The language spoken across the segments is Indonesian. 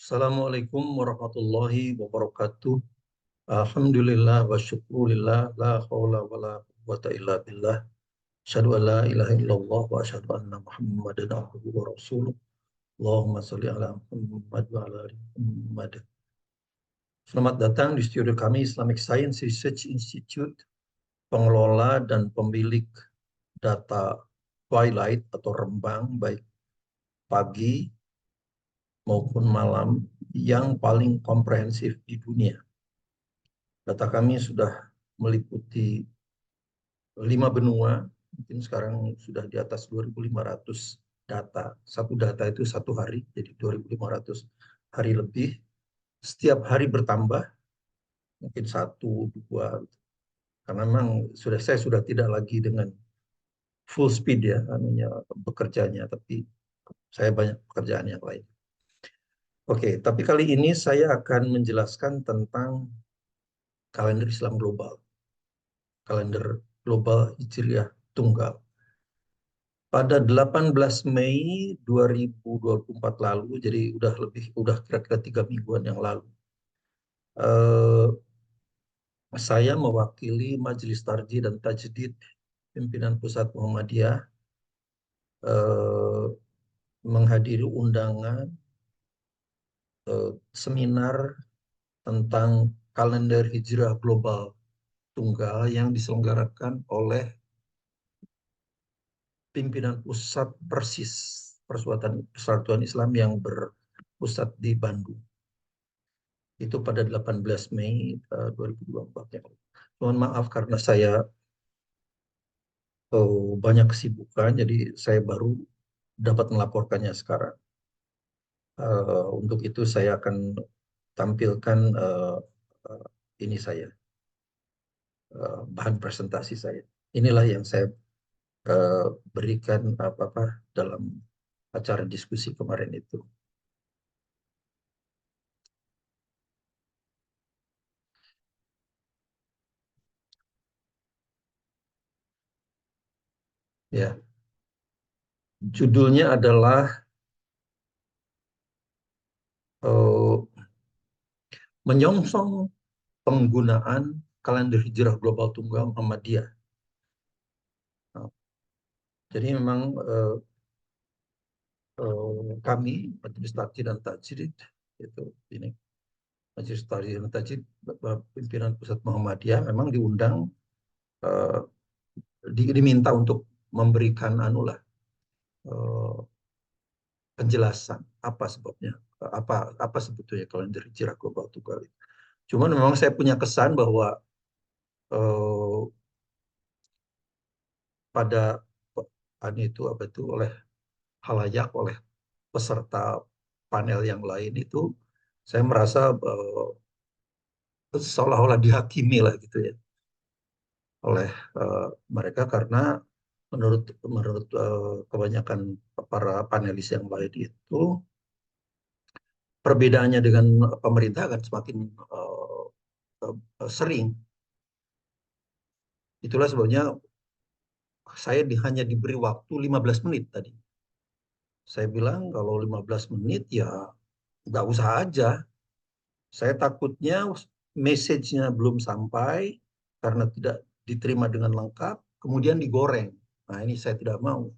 Assalamualaikum warahmatullahi wabarakatuh. Alhamdulillah wa syukurillah la haula wa la quwwata illa billah. Asyhadu an la ilaha illallah wa asyhadu anna Muhammadan abduhu wa rasuluh. Allahumma shalli ala Muhammad wa ala ali Muhammad. Selamat datang di studio kami Islamic Science Research Institute, pengelola dan pemilik data twilight atau rembang baik pagi maupun malam yang paling komprehensif di dunia. Data kami sudah meliputi 5 benua, mungkin sekarang sudah di atas 2.500 data. Satu data itu satu hari, jadi 2.500 hari lebih. Setiap hari bertambah, mungkin satu, dua. Karena memang saya sudah tidak lagi dengan full speed ya, bekerjanya, tapi saya banyak pekerjaan yang lain. Oke, tapi kali ini saya akan menjelaskan tentang kalender Islam global. Kalender global Hijriah Tunggal. Pada 18 Mei 2024 lalu, jadi udah kira-kira 3 mingguan yang lalu, eh, saya mewakili Majelis Tarjih dan Tajdid pimpinan Pusat Muhammadiyah eh, menghadiri undangan seminar tentang kalender hijrah global tunggal yang diselenggarakan oleh pimpinan Pusat Persis Persatuan Islam yang berpusat di Bandung. Itu pada 18 Mei 2024 ya. Mohon maaf karena saya banyak kesibukan, jadi saya baru dapat melaporkannya sekarang. Untuk itu saya akan tampilkan uh, ini saya bahan presentasi saya. Inilah yang saya berikan apa-apa dalam acara diskusi kemarin itu. Ya, judulnya adalah uh, menyongsong penggunaan kalender hijrah global tunggal Muhammadiyah. Nah, jadi memang kami Majelis Tarjih dan Tajdid itu ini Majelis Tarjih dan Tajdid pimpinan Pusat Muhammadiyah memang diundang eh, diminta untuk memberikan eh, penjelasan apa sebabnya apa sebetulnya kalender hijrah global tunggal itu. Cuman memang saya punya kesan bahwa eh, pada itu apa itu oleh halayak oleh peserta panel yang lain itu saya merasa seolah-olah dihakimi lah gitu ya oleh mereka karena menurut menurut kebanyakan para panelis yang lain itu perbedaannya dengan pemerintah akan semakin sering. Itulah sebabnya saya hanya diberi waktu 15 menit tadi. Saya bilang kalau 15 menit ya nggak usah aja. Saya takutnya message-nya belum sampai karena tidak diterima dengan lengkap, kemudian digoreng. Nah ini saya tidak mau.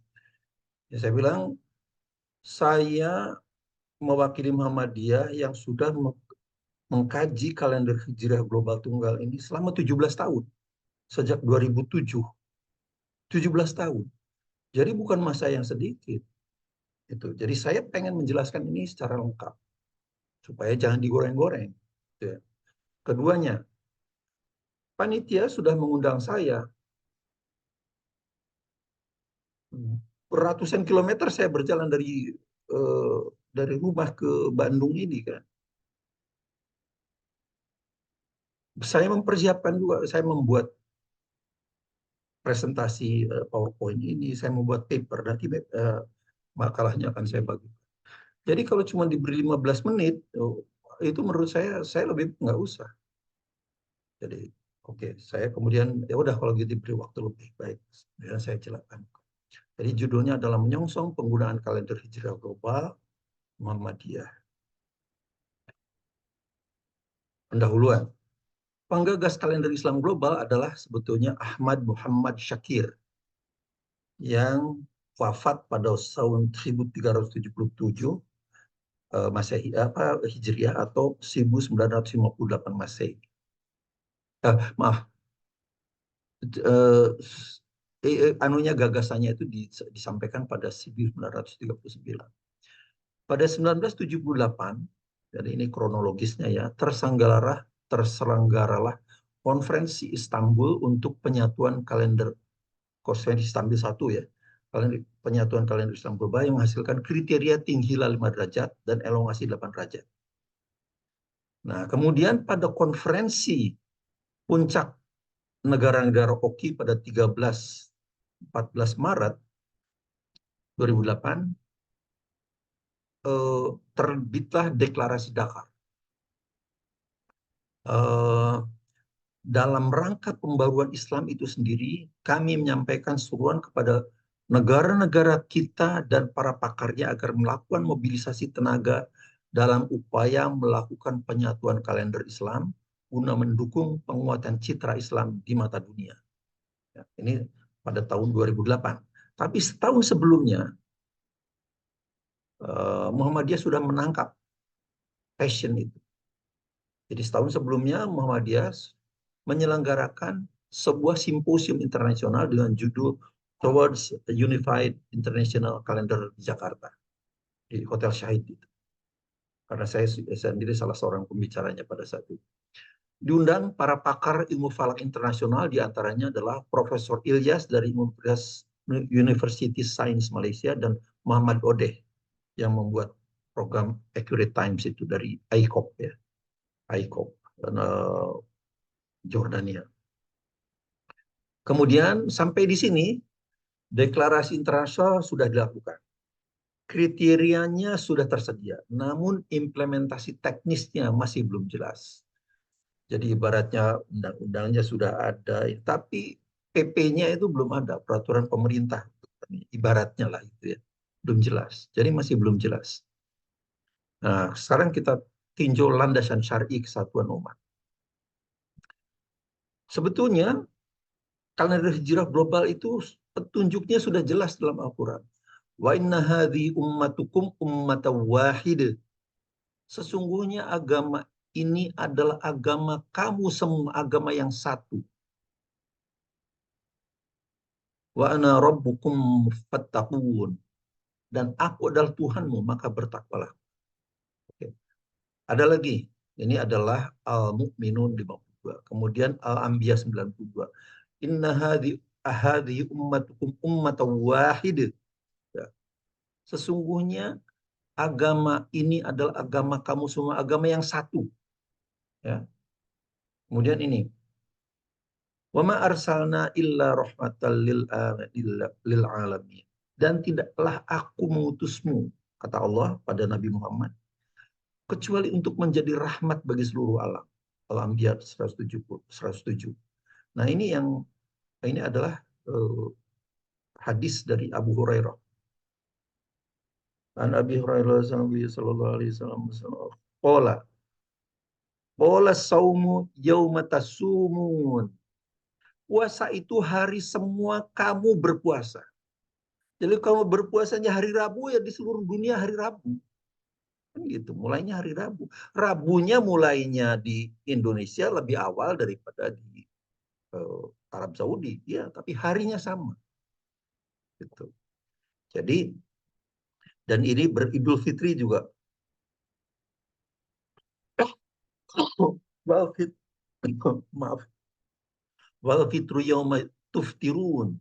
Ya, saya bilang saya mewakili Muhammadiyah yang sudah mengkaji kalender hijrah global tunggal ini selama 17 tahun. Sejak 2007. 17 tahun. Jadi bukan masa yang sedikit. Itu. Jadi saya pengen menjelaskan ini secara lengkap. Supaya jangan digoreng-goreng. Ya. Keduanya, panitia sudah mengundang saya. Ratusan kilometer saya berjalan eh, dari rumah ke Bandung ini kan. Saya mempersiapkan juga, saya membuat presentasi PowerPoint ini, saya membuat paper, nanti makalahnya akan saya bagi. Jadi kalau cuma diberi 15 menit, itu menurut saya lebih nggak usah. Jadi oke, saya kemudian ya udah kalau gitu diberi waktu lebih baik. Dan saya jelaskan. Jadi judulnya adalah menyongsong penggunaan kalender hijrah global Muhammadiyah. pendahuluan. Penggagas kalender Islam global adalah sebetulnya Ahmad Muhammad Syakir yang wafat pada tahun 1377 Masehi Hijriah atau 1958 Masehi. Maaf, anunya gagasannya itu disampaikan pada 1939. Pada 1978, jadi ini kronologisnya ya, terselenggaralah konferensi Istanbul untuk penyatuan kalender, konferensi Istanbul 1 ya, penyatuan kalender Islam global yang menghasilkan kriteria tinggi 5 derajat dan elongasi 8 derajat. Nah, kemudian pada konferensi puncak negara-negara OKI pada 13-14 Maret 2008 terbitlah deklarasi Dakar. Dalam rangka pembaruan Islam itu sendiri, kami menyampaikan seruan kepada negara-negara kita dan para pakarnya agar melakukan mobilisasi tenaga dalam upaya melakukan penyatuan kalender Islam guna mendukung penguatan citra Islam di mata dunia. Ya, ini pada tahun 2008. Tapi setahun sebelumnya, Muhammadiyah sudah menangkap passion itu. Jadi setahun sebelumnya Muhammadiyah menyelenggarakan sebuah simposium internasional dengan judul Towards a Unified International Calendar di Jakarta, di Hotel Syahid itu. Karena saya sendiri salah seorang pembicaranya pada saat itu. Diundang para pakar ilmu falak internasional, diantaranya adalah Profesor Ilyas dari University Science Malaysia dan Muhammad Odeh yang membuat program Accurate Times itu dari ICOP ya, ICOP dan Jordania. Kemudian sampai di sini deklarasi internasional sudah dilakukan. Kriterianya sudah tersedia, namun implementasi teknisnya masih belum jelas. Jadi ibaratnya undang-undangnya sudah ada, tapi PP-nya itu belum ada, peraturan pemerintah. Ibaratnya lah itu ya, belum jelas. Jadi masih belum jelas. Nah, sekarang kita tinjau landasan syar'i kesatuan umat. Sebetulnya kalender hijrah global itu petunjuknya sudah jelas dalam Al-Quran. Wa inna hadhi ummatukum ummatan wahid. Sesungguhnya agama ini adalah agama kamu semua, agama yang satu. Wa ana rabbukum fattaqun. Dan aku adalah Tuhanmu, maka bertakwalah. Oke. Ada lagi. Ini adalah Al-Mu'minun 52. Kemudian Al-Anbiya 92. Inna hadhi ummatukum ummatan wahid. Ya. Sesungguhnya agama ini adalah agama kamu semua, agama yang satu. Ya. Kemudian ini, wa ma arsalna illa rahmatan lil alamin. Dan tidaklah aku mengutusmu, kata Allah pada Nabi Muhammad, kecuali untuk menjadi rahmat bagi seluruh alam. Al-Anbiya 107. Nah, ini adalah hadis dari Abu Hurairah. An Abi Hurairah sallallahu alaihi wasallam qala saumu yauma tasumun. Puasa itu hari semua kamu berpuasa. Jadi kalau berpuasanya hari Rabu, ya di seluruh dunia hari Rabu. Kan gitu, mulainya hari Rabu. Rabunya mulainya di Indonesia lebih awal daripada di Arab Saudi. Ya, tapi harinya sama. Gitu. Jadi, dan ini beridul fitri juga. Maaf. Wal fitru yauma tuftirun.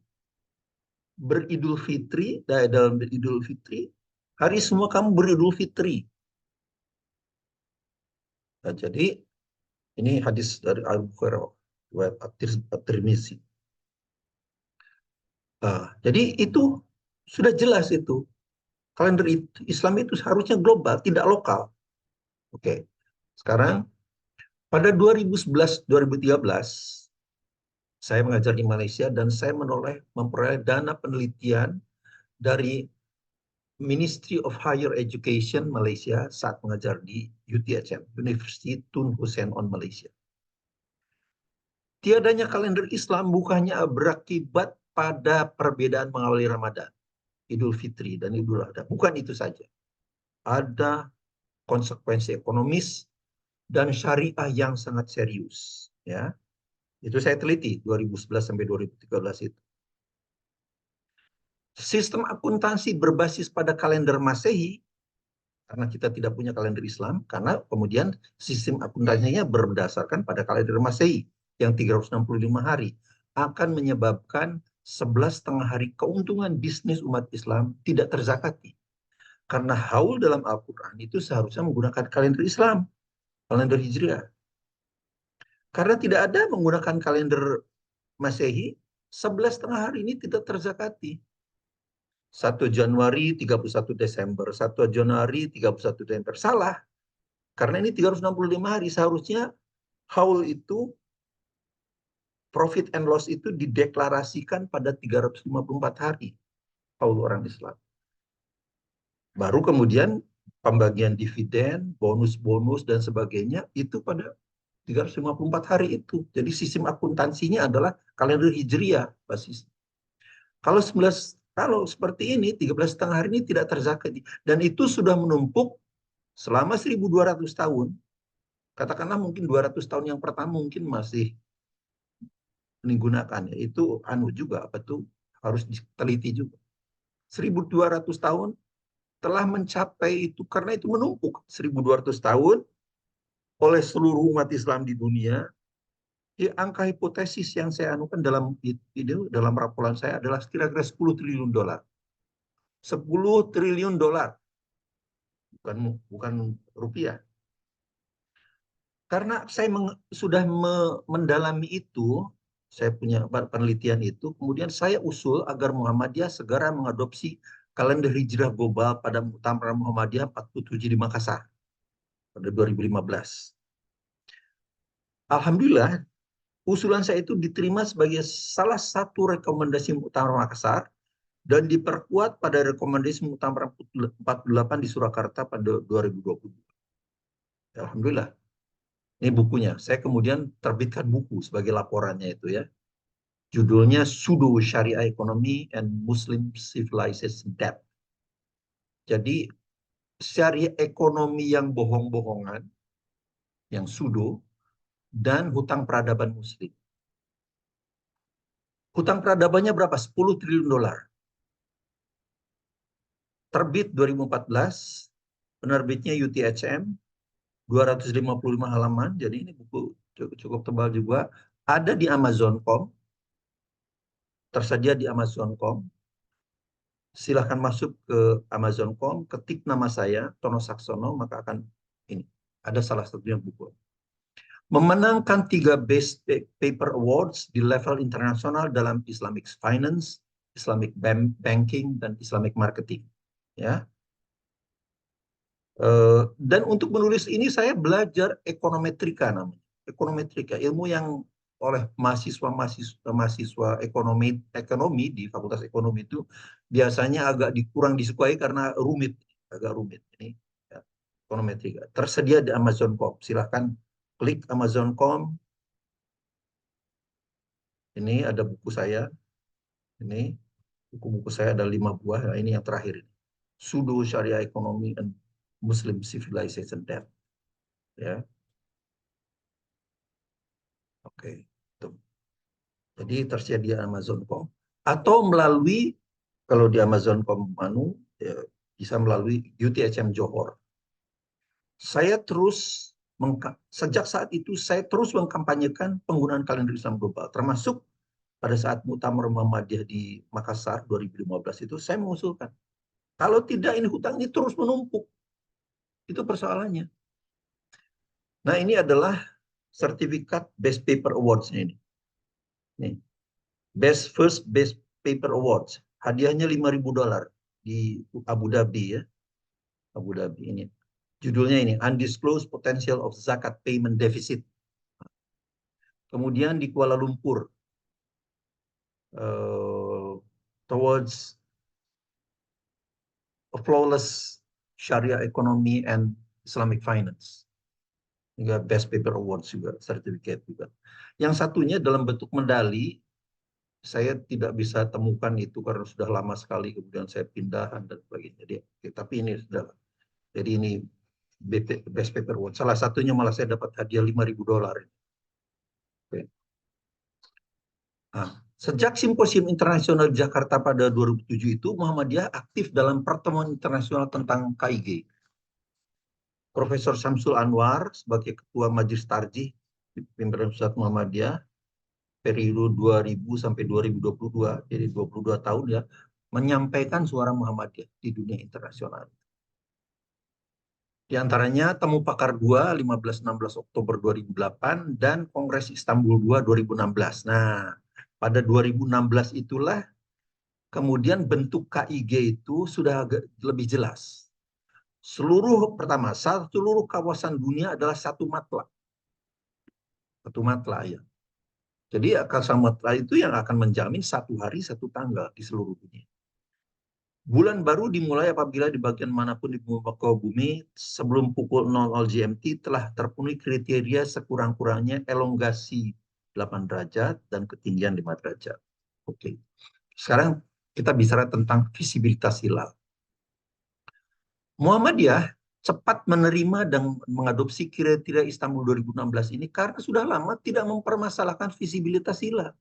Beridul fitri, dalam beridul fitri, hari semua kamu beridul fitri. Nah, jadi ini hadis dari Abu Hurairah, At-Tirmizi. Nah, jadi itu sudah jelas itu. Kalender Islam itu seharusnya global, tidak lokal. Oke. Sekarang pada 2011-2013 saya mengajar di Malaysia dan saya memperoleh dana penelitian dari Ministry of Higher Education Malaysia saat mengajar di UTHM, University Tun Hussein on Malaysia. Tiadanya kalender Islam bukannya berakibat pada perbedaan mengawali Ramadan, Idul Fitri, dan Idul Adha. Bukan itu saja. Ada konsekuensi ekonomis dan syariah yang sangat serius. Ya, itu saya teliti 2011 sampai 2013 itu. Sistem akuntansi berbasis pada kalender Masehi, karena kita tidak punya kalender Islam, karena kemudian sistem akuntansinya berdasarkan pada kalender Masehi yang 365 hari, akan menyebabkan 11,5 hari keuntungan bisnis umat Islam tidak terzakati. Karena haul dalam Al-Quran itu seharusnya menggunakan kalender Islam, kalender Hijriah. Karena tidak ada menggunakan kalender Masehi, 11,5 hari ini tidak terzakati. 1 Januari, 31 Desember, 1 Januari, 31 Desember. Salah. Karena ini 365 hari. Seharusnya haul itu, profit and loss itu dideklarasikan pada 354 hari. Haul orang Islam. Baru kemudian pembagian dividen, bonus-bonus, dan sebagainya itu pada 354 hari itu. Jadi sistem akuntansinya adalah kalender Hijriah basis. Kalau seperti ini, 13,5 hari ini tidak terzakati. Dan itu sudah menumpuk selama 1.200 tahun. Katakanlah mungkin 200 tahun yang pertama mungkin masih digunakan. Itu juga, harus diteliti juga. 1.200 tahun telah mencapai itu, karena itu menumpuk 1.200 tahun oleh seluruh umat Islam di dunia. Angka hipotesis yang saya anukan dalam raporan saya adalah kira-kira 10 triliun dolar. 10 triliun dolar. Bukan rupiah. Karena saya sudah mendalami itu, saya punya penelitian itu, kemudian saya usul agar Muhammadiyah segera mengadopsi kalender hijrah global pada Muktamar Muhammadiyah 47 di Makassar pada 2015. Alhamdulillah, usulan saya itu diterima sebagai salah satu rekomendasi Muktamar Makassar dan diperkuat pada rekomendasi Muktamar 48 di Surakarta pada 2020. Alhamdulillah. Ini bukunya. Saya kemudian terbitkan buku sebagai laporannya itu ya. Judulnya Pseudo Syariah Economy and Muslim Civilization Debt. Jadi syariah ekonomi yang bohong-bohongan, yang pseudo, dan hutang peradaban muslim. Hutang peradabannya berapa? 10 triliun dolar. Terbit 2014, penerbitnya UTHM, 255 halaman, jadi ini buku cukup tebal juga. Ada di Amazon.com, tersedia di Amazon.com. Silahkan masuk ke Amazon.com, ketik nama saya, Tono Saksono, maka akan ini. Ada salah satunya buku. Memenangkan 3 Best Paper Awards di level internasional dalam Islamic Finance, Islamic Banking, dan Islamic Marketing. Ya. Dan untuk menulis ini saya belajar ekonometrika namanya. Ekonometrika, ilmu yang oleh mahasiswa ekonomi di Fakultas Ekonomi itu biasanya agak kurang disukai karena agak rumit. Ini ya, ekonometrika. Tersedia di Amazon.com. Silahkan klik Amazon.com. Ini ada buku saya. Ini buku-buku saya ada 5 buah. Nah, ini yang terakhir. Pseudo Syariah Economy and Muslim Civilization Debt. Ya. Oke. Tuh. Jadi tersedia di Amazon.com atau melalui, kalau di Amazon.com ya, bisa melalui UTHM Johor. Saya terus sejak saat itu saya terus mengkampanyekan penggunaan kalender Islam global, termasuk pada saat Muktamar Muhammadiyah di Makassar 2015 itu saya mengusulkan, kalau tidak ini hutang ini terus menumpuk. Itu persoalannya. Nah, ini adalah sertifikat Best Paper Awards ini. Nih. First Best Paper Awards. Hadiahnya $5.000 di Abu Dhabi ya. Abu Dhabi ini. Judulnya ini Undisclosed Potential of Zakat Payment Deficit. Kemudian di Kuala Lumpur towards Flawless Sharia Economy and Islamic Finance. Juga Best Paper Awards juga, sertifikat juga. Yang satunya dalam bentuk medali, saya tidak bisa temukan itu karena sudah lama sekali, kemudian saya pindahan dan sebagainya. Jadi, tapi ini sudah, jadi ini Best Paper Award. Salah satunya malah saya dapat hadiah $5.000. Oke. Nah, sejak Simposium Internasional Jakarta pada 2007 itu, Muhammadiyah aktif dalam pertemuan internasional tentang KIG. Profesor Syamsul Anwar sebagai Ketua Majelis Tarjih Pimpinan Pusat Muhammadiyah periode 2000 sampai 2022, jadi 22 tahun ya, menyampaikan suara Muhammadiyah di dunia internasional. Di antaranya Temu Pakar 2 15-16 Oktober 2008 dan Kongres Istanbul 2 2016. Nah, pada 2016 itulah kemudian bentuk KIG itu sudah agak lebih jelas. Pertama, seluruh kawasan dunia adalah satu matla. Satu matla ya. Jadi kawasan matla itu yang akan menjamin satu hari, satu tanggal di seluruh dunia. Bulan baru dimulai apabila di bagian manapun di muka bumi sebelum pukul 00 GMT telah terpenuhi kriteria sekurang-kurangnya elongasi 8 derajat dan ketinggian 5 derajat. Oke. Sekarang kita bicara tentang visibilitas hilal. Muhammadiyah cepat menerima dan mengadopsi kriteria Istanbul 2016 ini karena sudah lama tidak mempermasalahkan visibilitas hilal.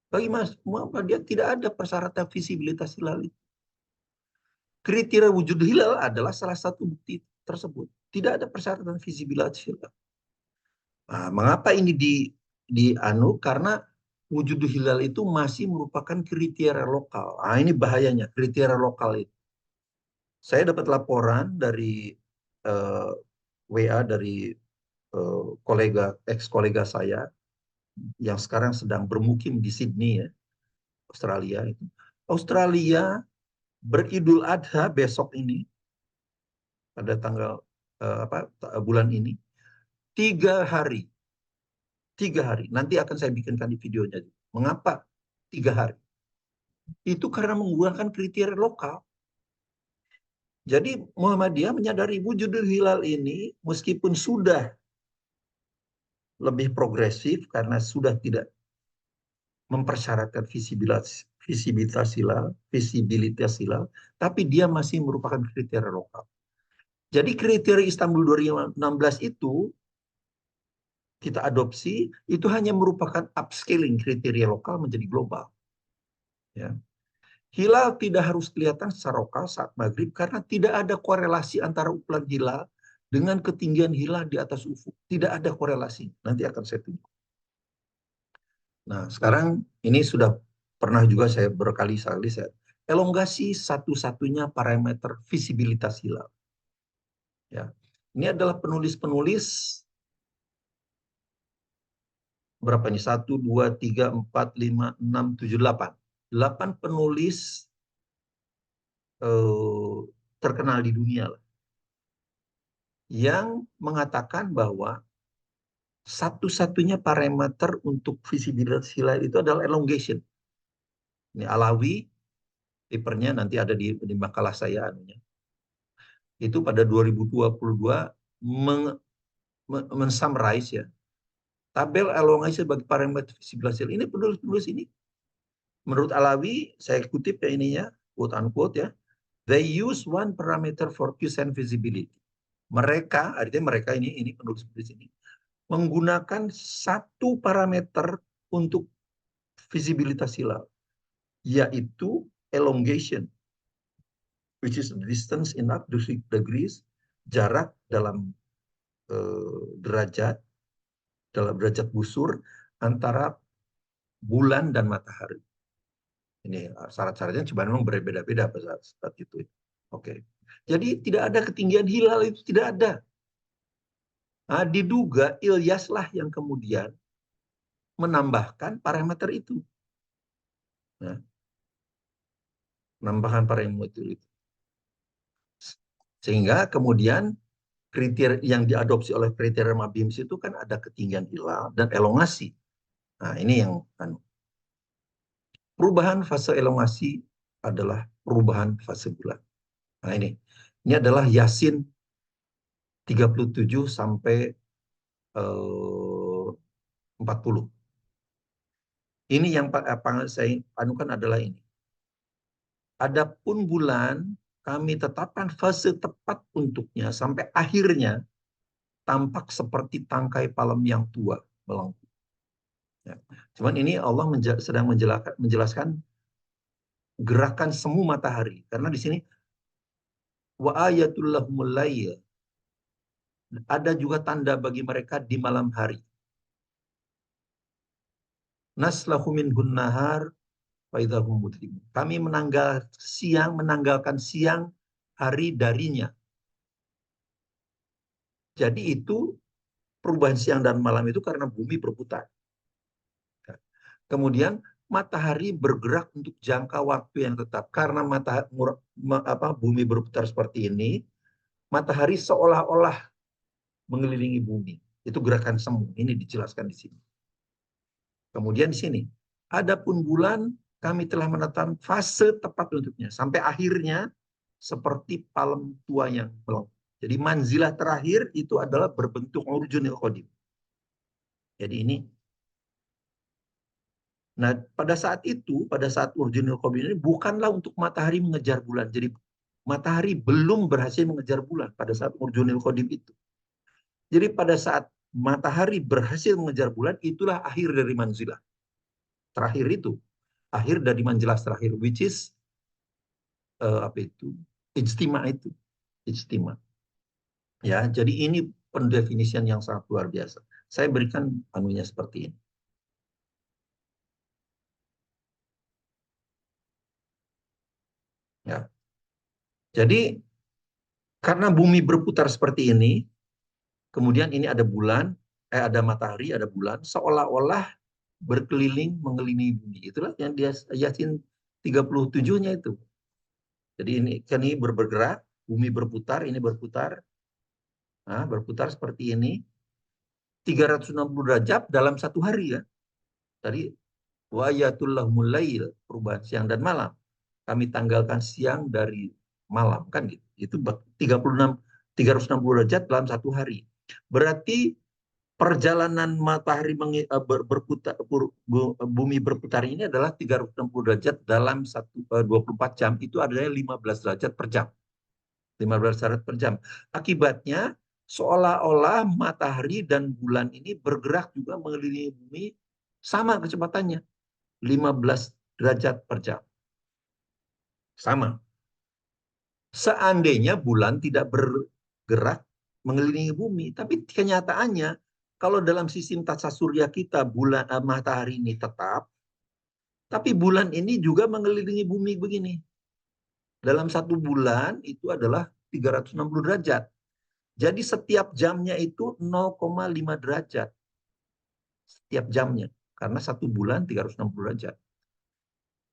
Bagi Muhammadiyah tidak ada persyaratan visibilitas hilal itu. Kriteria wujud hilal adalah salah satu bukti tersebut. Tidak ada persyaratan visibilitas hilal. Nah, mengapa ini karena wujud hilal itu masih merupakan kriteria lokal. Nah, ini bahayanya kriteria lokal itu. Saya dapat laporan dari WA dari ex-kolega saya yang sekarang sedang bermukim di Sydney ya, Australia itu. Australia beridul adha besok ini pada tanggal bulan ini 3 hari nanti akan saya bikinkan di videonya. Mengapa 3 hari? Itu karena menggunakan kriteria lokal. Jadi Muhammadiyah menyadari wujud hilal ini meskipun sudah lebih progresif karena sudah tidak mempersyaratkan visibilitas hilal, tapi dia masih merupakan kriteria lokal. Jadi kriteria Istanbul 2016 itu kita adopsi, itu hanya merupakan upscaling kriteria lokal menjadi global. Ya. Hilal tidak harus kelihatan secara lokal saat maghrib karena tidak ada korelasi antara ukuran hilal dengan ketinggian hilal di atas ufuk. Tidak ada korelasi. Nanti akan saya tunjuk. Nah, sekarang ini sudah pernah juga saya berkali-kali saya elongasi satu-satunya parameter visibilitas hilal. Ya. Ini adalah penulis-penulis berapa nih? 1, 2, 3, 4, 5, 6, 7, 8. 8 penulis terkenal di dunia lah, yang mengatakan bahwa satu-satunya parameter untuk visibilitas hilal itu adalah elongation. Ini Alawi, papernya nanti ada di makalah saya anunya. Itu pada 2022 men-summarize ya. Tabel elongasi sebagai parameter visibilitas hilal. Ini penulis-penulis ini. Menurut Alawi, saya kutip ya ininya, quote unquote ya. They use one parameter for Q-send visibility. Mereka, artinya mereka ini penulis-penulis ini, menggunakan satu parameter untuk visibilitas hilal, yaitu elongation, which is distance in degrees, jarak dalam derajat busur antara bulan dan matahari. Ini syarat-syaratnya cuma memang berbeda-beda pada saat itu. Oke. Jadi tidak ada ketinggian hilal itu, tidak ada. Nah, diduga Ilyas lah yang kemudian menambahkan parameter itu. Nah, menambahkan parameter itu. Sehingga kemudian kriteria yang diadopsi oleh kriteria MABIMS itu kan ada ketinggian hilal dan elongasi. Nah, ini yang perubahan fase elongasi adalah perubahan fase bulan. Nah ini adalah Yasin 37 sampai 40. Ini yang apa saya anukan adalah ini. Adapun bulan kami tetapkan fase tepat untuknya sampai akhirnya tampak seperti tangkai palem yang tua melengkung. Ya. Cuman ini Allah sedang menjelaskan gerakan semu matahari karena di sini wa ayatul lahumul lail, ada juga tanda bagi mereka di malam hari. Naslahu minhun nahar fa idahum mudlimun. Kami menanggalkan siang hari darinya. Jadi itu perubahan siang dan malam itu karena bumi berputar. Kemudian matahari bergerak untuk jangka waktu yang tetap. Karena bumi berputar seperti ini, matahari seolah-olah mengelilingi bumi. Itu gerakan semu. Ini dijelaskan di sini. Kemudian di sini, adapun bulan kami telah menetapkan fase tepat untuknya. Sampai akhirnya seperti palem tua yang melengkung. Jadi manzilah terakhir itu adalah berbentuk urjunil qadim. Jadi ini. Nah, pada saat urjunil qadim ini bukanlah untuk matahari mengejar bulan. Jadi matahari belum berhasil mengejar bulan pada saat urjunil qadim itu. Jadi pada saat matahari berhasil mengejar bulan, itulah akhir dari manzilah. Terakhir itu. Akhir dari manzilah terakhir. Which is, apa itu? Ijtima itu. Ijtima. Ya, jadi ini pendefinisian yang sangat luar biasa. Saya berikan anunya seperti ini. Ya. Jadi karena bumi berputar seperti ini, kemudian ini ada bulan, ada matahari, ada bulan, seolah-olah berkeliling mengelilingi bumi. Itulah yang dia Yasin 37-nya itu. Jadi ini bergerak, bumi berputar, ini berputar. Nah, berputar seperti ini 360 derajat dalam satu hari ya. Tadi wa ayatul lahumul lail, perubahan siang dan malam. Kami tanggalkan siang dari malam kan gitu. Itu 360 derajat dalam satu hari. Berarti perjalanan matahari berputar, bumi berputar ini adalah 360 derajat dalam 24 jam. Itu adalah 15 derajat per jam. 15 derajat per jam. Akibatnya seolah-olah matahari dan bulan ini bergerak juga mengelilingi bumi sama kecepatannya. 15 derajat per jam. Sama. Seandainya bulan tidak bergerak mengelilingi bumi, tapi kenyataannya kalau dalam sistem tata surya kita matahari ini tetap, tapi bulan ini juga mengelilingi bumi begini. Dalam satu bulan itu adalah 360 derajat. Jadi setiap jamnya itu 0,5 derajat. Setiap jamnya. Karena satu bulan 360 derajat.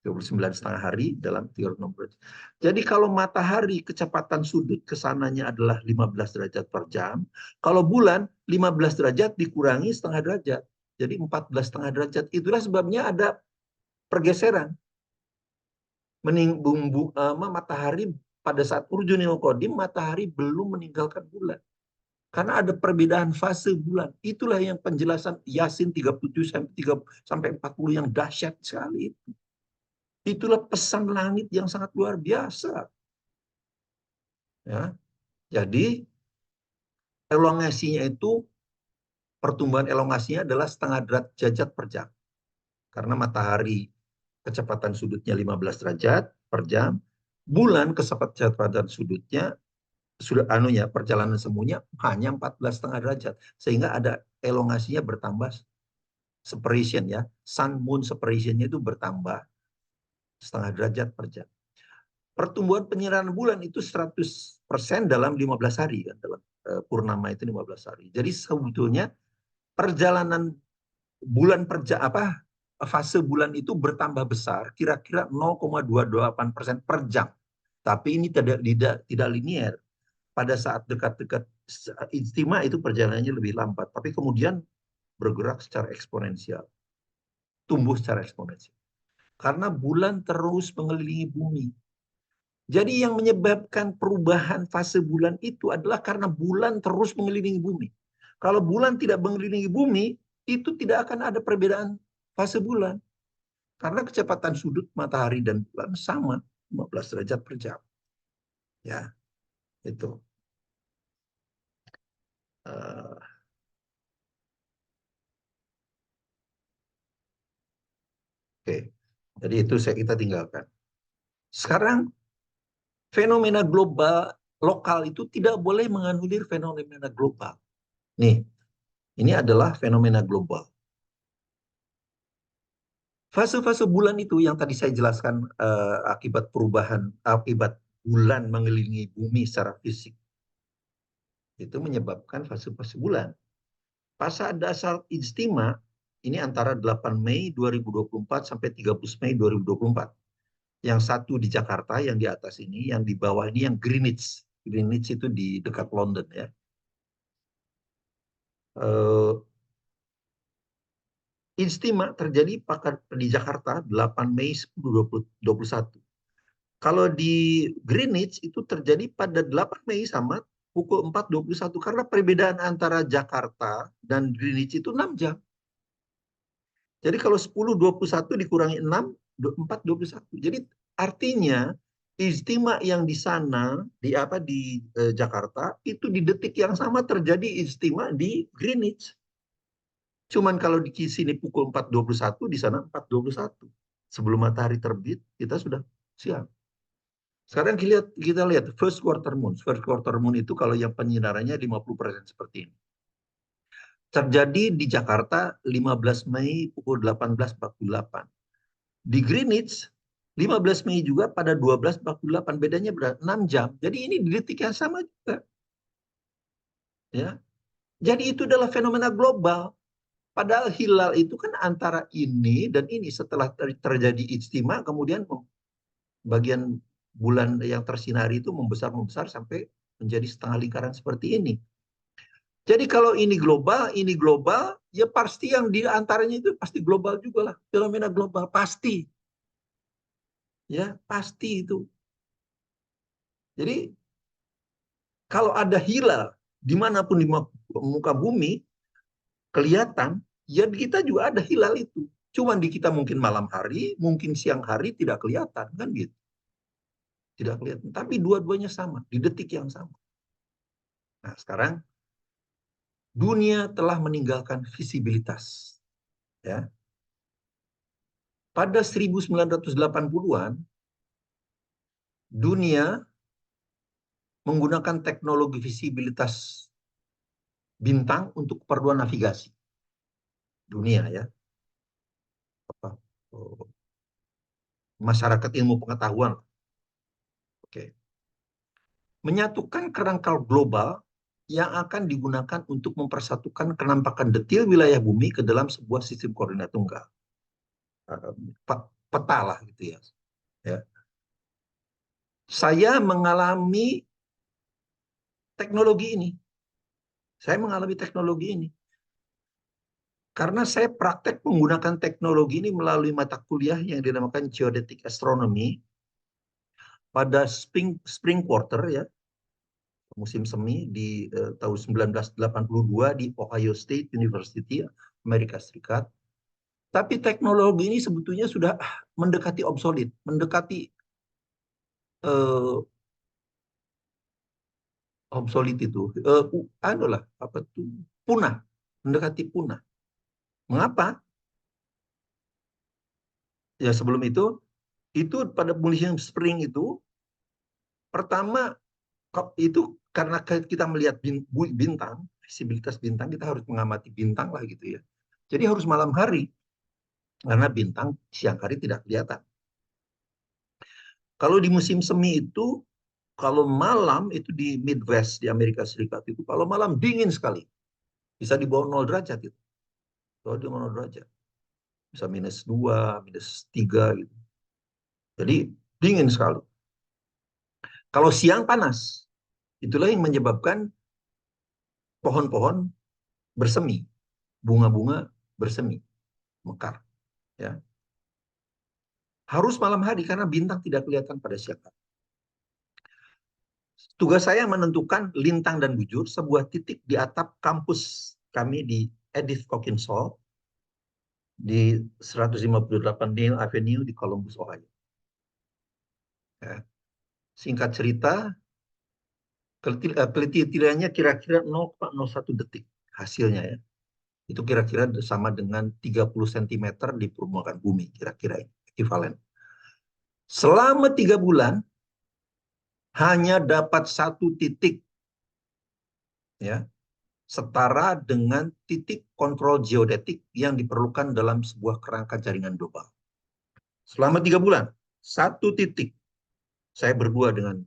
39,5 hari dalam 360 derajat. Jadi kalau matahari kecepatan sudut ke sananya adalah 15 derajat per jam, kalau bulan 15 derajat dikurangi setengah derajat. Jadi 14,5 derajat. Itulah sebabnya ada pergeseran. Matahari pada saat urjunil qadim, matahari belum meninggalkan bulan. Karena ada perbedaan fase bulan. Itulah yang penjelasan Yasin 37 sampai 40 yang dahsyat sekali itu. Itulah pesan langit yang sangat luar biasa. Ya. Jadi elongasinya itu, pertumbuhan elongasinya adalah setengah derajat per jam. Karena matahari kecepatan sudutnya 15 derajat per jam, bulan kecepatan sudutnya perjalanan semuanya hanya 14,5 derajat. Sehingga ada elongasinya bertambah separation ya. Sun moon separationnya itu bertambah setengah derajat per jam. Pertumbuhan penyerahan bulan itu 100% dalam 15 hari kan, dalam purnama itu 15 hari. Jadi sebetulnya perjalanan bulan fase bulan itu bertambah besar kira-kira 0,228% per jam. Tapi ini tidak linear. Pada saat dekat-dekat ijtima itu perjalanannya lebih lambat, tapi kemudian bergerak secara eksponensial. Tumbuh secara eksponensial. Karena bulan terus mengelilingi bumi. Jadi yang menyebabkan perubahan fase bulan itu adalah karena bulan terus mengelilingi bumi. Kalau bulan tidak mengelilingi bumi, itu tidak akan ada perbedaan fase bulan. Karena kecepatan sudut matahari dan bulan sama, 15 derajat per jam. Ya, itu. Uh, Oke, jadi itu kita tinggalkan. Sekarang fenomena global lokal itu tidak boleh menganulir fenomena global. Nih, ini adalah fenomena global. Fase-fase bulan itu yang tadi saya jelaskan akibat perubahan, akibat bulan mengelilingi bumi secara fisik, itu menyebabkan fase-fase bulan. Fase dasar ijtima ini antara 8 Mei 2024 sampai 13 Mei 2024. Yang satu di Jakarta, yang di atas ini, yang di bawah ini yang Greenwich. Greenwich itu di dekat London ya. Ijtima terjadi di Jakarta 8 Mei 2021. Kalau di Greenwich itu terjadi pada 8 Mei sama pukul 4.21 karena perbedaan antara Jakarta dan Greenwich itu 6 jam. Jadi kalau 10.21 dikurangi 6, 4.21. Jadi artinya ijtima yang di sana di Jakarta itu di detik yang sama terjadi ijtima di Greenwich. Cuman kalau di sini pukul 4.21 di sana 4.21. Sebelum matahari terbit kita sudah siang. Sekarang kita lihat first quarter moon. First quarter moon itu kalau yang penyinarannya 50% seperti ini. Terjadi di Jakarta 15 Mei pukul 18.48. Di Greenwich 15 Mei juga pada 12.48. Bedanya berapa? 6 jam. Jadi ini di detik yang sama juga. Ya. Jadi itu adalah fenomena global. Padahal hilal itu kan antara ini dan ini setelah terjadi ijtima kemudian bagian bulan yang tersinari itu membesar sampai menjadi setengah lingkaran seperti ini. Jadi kalau ini global, ya pasti yang di antaranya itu pasti global juga lah. Fenomena global pasti. Ya, pasti itu. Jadi kalau ada hilal dimanapun di muka bumi kelihatan, ya di kita juga ada hilal itu. Cuman di kita mungkin malam hari, mungkin siang hari tidak kelihatan kan gitu. Tidak kelihatan, tapi dua-duanya sama, di detik yang sama. Nah, sekarang dunia telah meninggalkan visibilitas. Ya. Pada 1980-an, dunia menggunakan teknologi visibilitas bintang untuk keperluan navigasi. Dunia ya. Masyarakat ilmu pengetahuan. Oke. Menyatukan kerangka global yang akan digunakan untuk mempersatukan kenampakan detil wilayah bumi ke dalam sebuah sistem koordinat tunggal. Peta lah gitu ya. Ya. Saya mengalami teknologi ini. Saya mengalami teknologi ini. Karena saya praktek menggunakan teknologi ini melalui mata kuliah yang dinamakan Geodetic Astronomy pada spring quarter ya, musim semi di tahun 1982 di Ohio State University, Amerika Serikat. Tapi teknologi ini sebetulnya sudah mendekati obsolete, mendekati obsolete itu, punah, mendekati punah. Mengapa? Ya sebelum itu pada musim spring itu, pertama itu karena kita melihat bintang, visibilitas bintang, kita harus mengamati bintang lah gitu ya. Jadi harus malam hari, karena bintang siang hari tidak kelihatan. Kalau di musim semi itu, kalau malam itu di Midwest di Amerika Serikat itu, kalau malam dingin sekali, bisa di bawah 0 derajat itu. Kalau di 0 derajat, bisa -2, -3 gitu. Jadi dingin sekali. Kalau siang panas, itulah yang menyebabkan pohon-pohon bersemi, bunga-bunga bersemi, mekar. Ya. Harus malam hari karena bintang tidak kelihatan pada siang hari. Tugas saya menentukan lintang dan bujur sebuah titik di atap kampus kami di Edith Coggins Hall di 158 Neil Avenue di Columbus, Ohio. Ya. Singkat cerita, kelitiannya kira-kira 0,01 detik hasilnya ya. Itu kira-kira sama dengan 30 cm di permukaan bumi, kira-kira ekivalen. Selama 3 bulan, hanya dapat satu titik, ya, setara dengan titik kontrol geodetik yang diperlukan dalam sebuah kerangka jaringan global. Selama 3 bulan, satu titik. Saya berdua dengan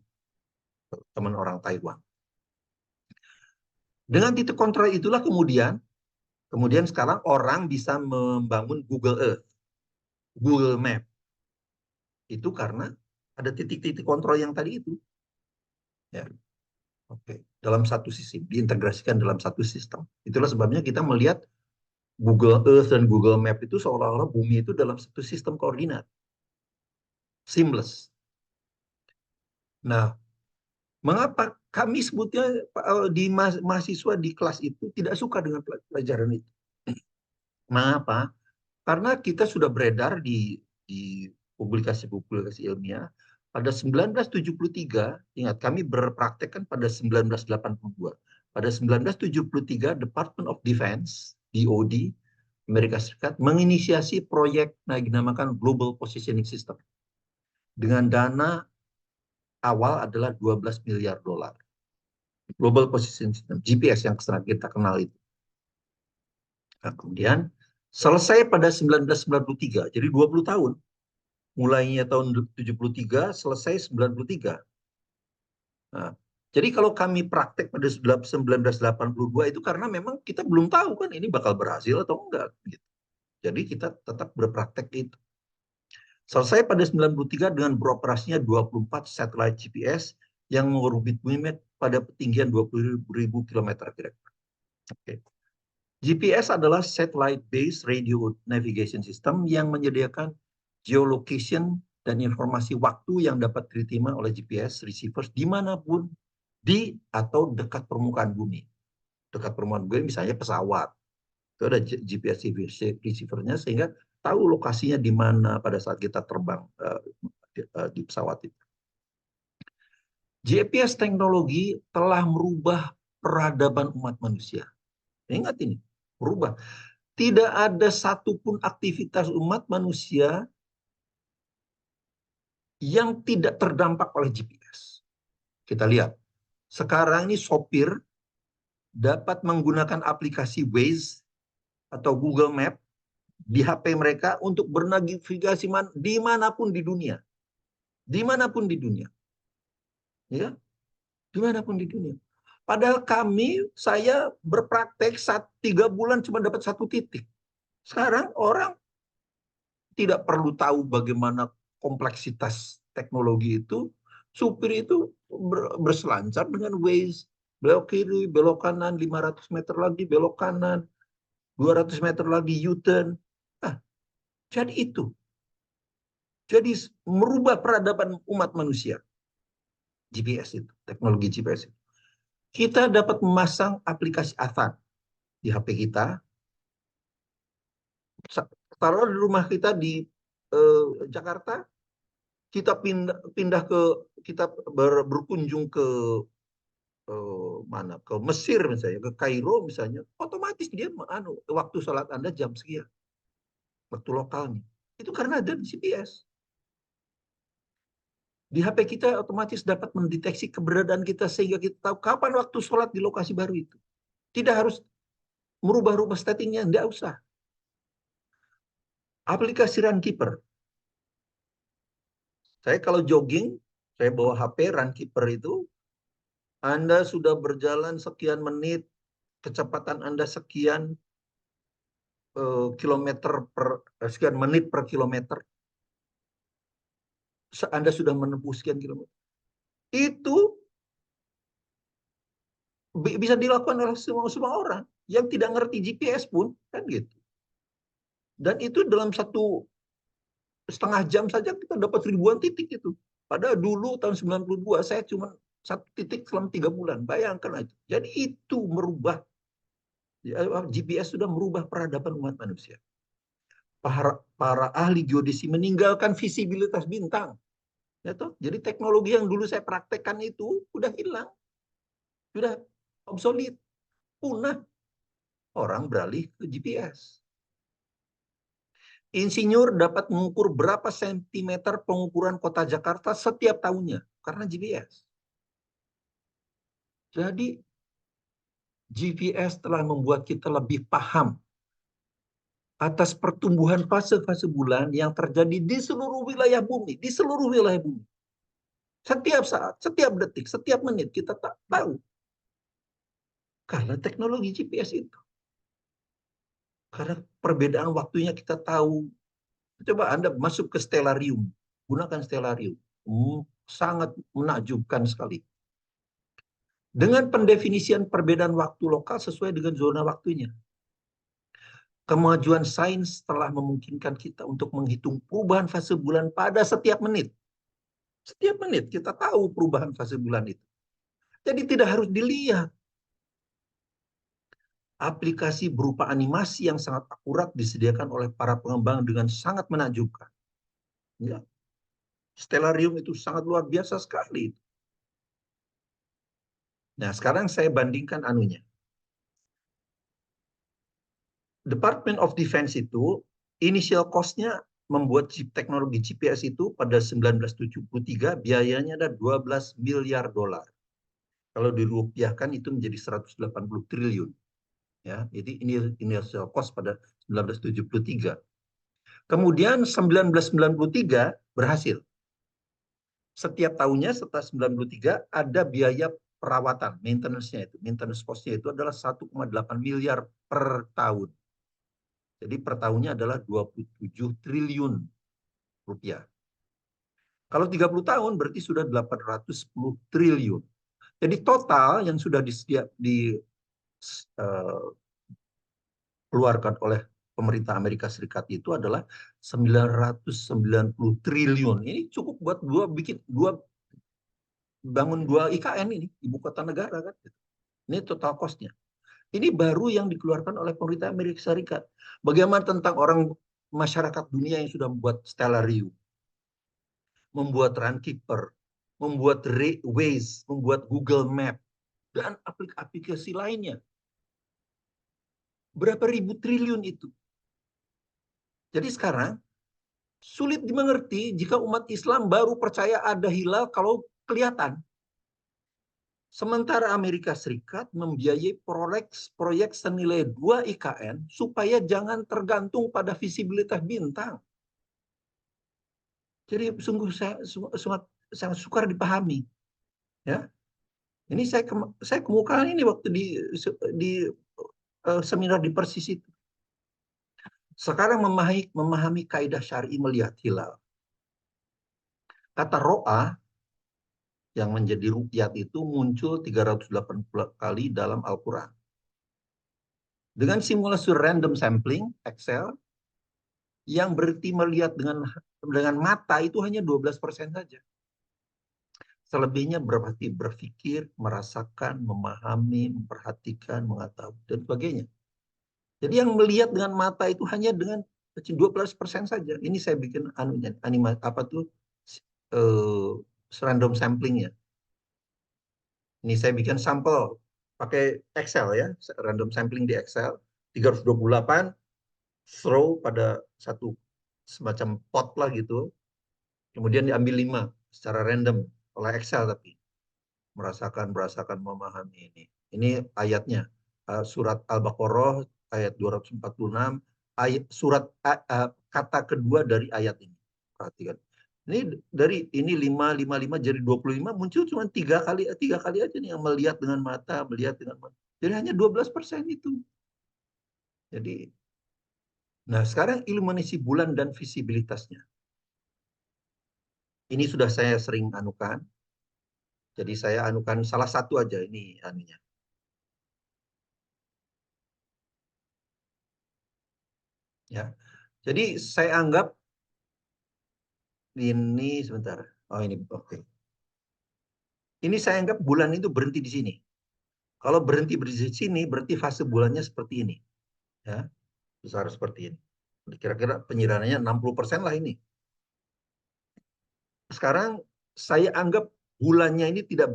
teman orang Taiwan. Dengan titik kontrol itulah kemudian sekarang orang bisa membangun Google Earth, Google Map. Itu karena ada titik-titik kontrol yang tadi itu. Ya. Oke. Dalam satu sistem, diintegrasikan dalam satu sistem. Itulah sebabnya kita melihat Google Earth dan Google Map itu seolah-olah bumi itu dalam satu sistem koordinat. Seamless. Nah, mengapa kami sebutnya di mahasiswa di kelas itu tidak suka dengan pelajaran itu? Mengapa? Karena kita sudah beredar di publikasi-publikasi ilmiah pada 1973, ingat kami berpraktek kan pada 1982. Pada 1973 Department of Defense, DoD, Amerika Serikat menginisiasi proyek yang dinamakan Global Positioning System. Dengan dana awal adalah 12 miliar dolar. Global Positioning System, GPS yang kita kenal itu. Nah, kemudian selesai pada 1993, jadi 20 tahun. Mulainya tahun 73, selesai 93. Nah, jadi kalau kami praktek pada 1982 itu karena memang kita belum tahu kan ini bakal berhasil atau enggak. Gitu. Jadi kita tetap berpraktek itu. Selesai pada 93 dengan beroperasinya 24 satelit GPS yang mengorbit bumi pada ketinggian 20.000 km kira-kira. Oke. GPS adalah Satellite Based Radio Navigation System yang menyediakan geolocation dan informasi waktu yang dapat diterima oleh GPS receivers dimanapun di atau dekat permukaan bumi. Dekat permukaan bumi misalnya pesawat, itu ada GPS receivernya sehingga tahu lokasinya di mana pada saat kita terbang di pesawat itu. GPS teknologi telah merubah peradaban umat manusia. Ingat ini, berubah. Tidak ada satupun aktivitas umat manusia yang tidak terdampak oleh GPS. Kita lihat, sekarang ini sopir dapat menggunakan aplikasi Waze atau Google Map di HP mereka untuk bernavigasi dimanapun di dunia. Dimanapun di dunia. Ya, dimanapun di dunia. Padahal saya berpraktek 3 bulan cuma dapat satu titik. Sekarang orang tidak perlu tahu bagaimana kompleksitas teknologi itu. Supir itu berselancar dengan Waze. Belok kiri, belok kanan, 500 meter lagi belok kanan, 200 meter lagi U-turn. Nah, jadi itu. Jadi merubah peradaban umat manusia. GPS itu, teknologi GPS itu. Kita dapat memasang aplikasi Adhan di HP kita. Taruh di rumah kita di Jakarta, kita kita berkunjung ke mana, ke Mesir misalnya, ke Kairo misalnya, otomatis dia waktu sholat Anda jam sekian, waktu lokalnya. Itu karena ada di GPS. Di HP kita otomatis dapat mendeteksi keberadaan kita sehingga kita tahu kapan waktu sholat di lokasi baru itu. Tidak harus merubah-rubah settingnya, tidak usah. Aplikasi Runkeeper. Saya kalau jogging, saya bawa HP Runkeeper itu, Anda sudah berjalan sekian menit, kecepatan Anda sekian sekian menit per kilometer. Anda sudah menempuh sekian kilometer. Itu bisa dilakukan oleh semua orang yang tidak ngerti GPS pun, kan gitu. Dan itu dalam 1,5 jam saja kita dapat ribuan titik itu. Padahal dulu tahun 92 saya cuma satu titik selama 3 bulan. Bayangkan itu. Jadi itu merubah, GPS sudah merubah peradaban umat manusia. Para ahli geodesi meninggalkan visibilitas bintang. Ya toh? Jadi teknologi yang dulu saya praktekkan itu udah hilang, sudah obsolet, punah. Orang beralih ke GPS. Insinyur dapat mengukur berapa sentimeter pengukuran kota Jakarta setiap tahunnya karena GPS. Jadi GPS telah membuat kita lebih paham atas pertumbuhan fase-fase bulan yang terjadi di seluruh wilayah bumi, di seluruh wilayah bumi. Setiap saat, setiap detik, setiap menit kita tak tahu karena teknologi GPS itu. Karena perbedaan waktunya kita tahu. Coba Anda masuk ke stellarium, gunakan stellarium. Sangat menakjubkan sekali. Dengan pendefinisian perbedaan waktu lokal sesuai dengan zona waktunya. Kemajuan sains telah memungkinkan kita untuk menghitung perubahan fase bulan pada setiap menit. Setiap menit kita tahu perubahan fase bulan itu. Jadi tidak harus dilihat. Aplikasi berupa animasi yang sangat akurat disediakan oleh para pengembang dengan sangat menakjubkan. Ya. Stellarium itu sangat luar biasa sekali. Nah, sekarang saya bandingkan anunya. Department of Defense itu initial cost-nya membuat teknologi GPS itu pada 1973 biayanya ada 12 miliar dolar. Kalau dirupiahkan itu menjadi 180 triliun. Ya, jadi ini initial cost pada 1973. Kemudian 1993 berhasil. Setiap tahunnya setelah 93 ada biaya perawatan, maintenance-nya itu. Maintenance cost-nya itu adalah 1,8 miliar per tahun. Jadi per tahunnya adalah 27 triliun rupiah. Kalau 30 tahun berarti sudah 810 triliun. Jadi total yang sudah dikeluarkan oleh pemerintah Amerika Serikat itu adalah 990 triliun. Ini cukup buat bangun dua IKN ini, ibu kota negara kan. Ini total cost-nya. Ini baru yang dikeluarkan oleh pemerintah Amerika Serikat. Bagaimana tentang orang masyarakat dunia yang sudah membuat stellarium, membuat Runkeeper, membuat Waze, membuat Google Map, dan aplikasi lainnya. Berapa ribu triliun itu. Jadi sekarang sulit dimengerti jika umat Islam baru percaya ada hilal kalau kelihatan. Sementara Amerika Serikat membiayai proyek senilai 2 IKN supaya jangan tergantung pada visibilitas bintang. Jadi sungguh sangat sukar dipahami. Ya, ini saya kemukakan ini waktu di seminar di Persis itu. Sekarang memahami kaidah syar'i melihat hilal. Kata ro'ah yang menjadi ruqyat itu muncul 380 kali dalam Al-Quran. Dengan simulasi random sampling, Excel, yang berarti melihat dengan mata itu hanya 12% saja. Selebihnya berarti berpikir, merasakan, memahami, memperhatikan, mengetahui, dan sebagainya. Jadi yang melihat dengan mata itu hanya dengan 12% saja. Ini saya bikin random samplingnya. Ini saya bikin sampel pakai Excel ya, random sampling di Excel 328, throw pada satu semacam pot lah gitu. Kemudian diambil 5 secara random oleh Excel tapi merasakan, memahami ini. Ini ayatnya. Surat Al-Baqarah ayat 246, kata kedua dari ayat ini. Perhatikan. Ini dari ini 5 jadi 25 muncul cuma tiga kali aja nih yang melihat dengan mata. Jadi hanya 12% itu. Jadi nah sekarang iluminasi bulan dan visibilitasnya. Ini sudah saya sering anukan. Jadi saya anukan salah satu aja ini anunya. Ya. Jadi saya anggap ini sebentar. Oh ini oke. Ini saya anggap bulan itu berhenti di sini. Kalau berhenti di sini, berarti fase bulannya seperti ini. Ya, besar seperti ini. Kira-kira penyiramannya 60% lah ini. Sekarang saya anggap bulannya ini tidak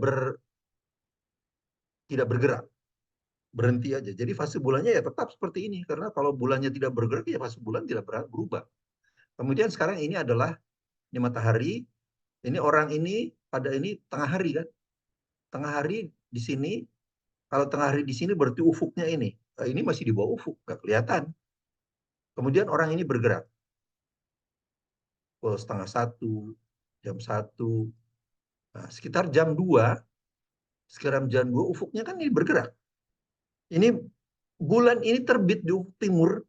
bergerak, berhenti aja. Jadi fase bulannya ya tetap seperti ini. Karena kalau bulannya tidak bergerak, ya fase bulan tidak berubah. Kemudian sekarang ini adalah ini matahari. Ini orang ini pada ini tengah hari kan. Tengah hari di sini. Kalau tengah hari di sini berarti ufuknya ini. Ini masih di bawah ufuk, nggak kelihatan. Kemudian orang ini bergerak. Pukul setengah satu, jam satu, nah, sekitar jam 2 ufuknya kan ini bergerak. Ini bulan ini terbit di ufuk timur,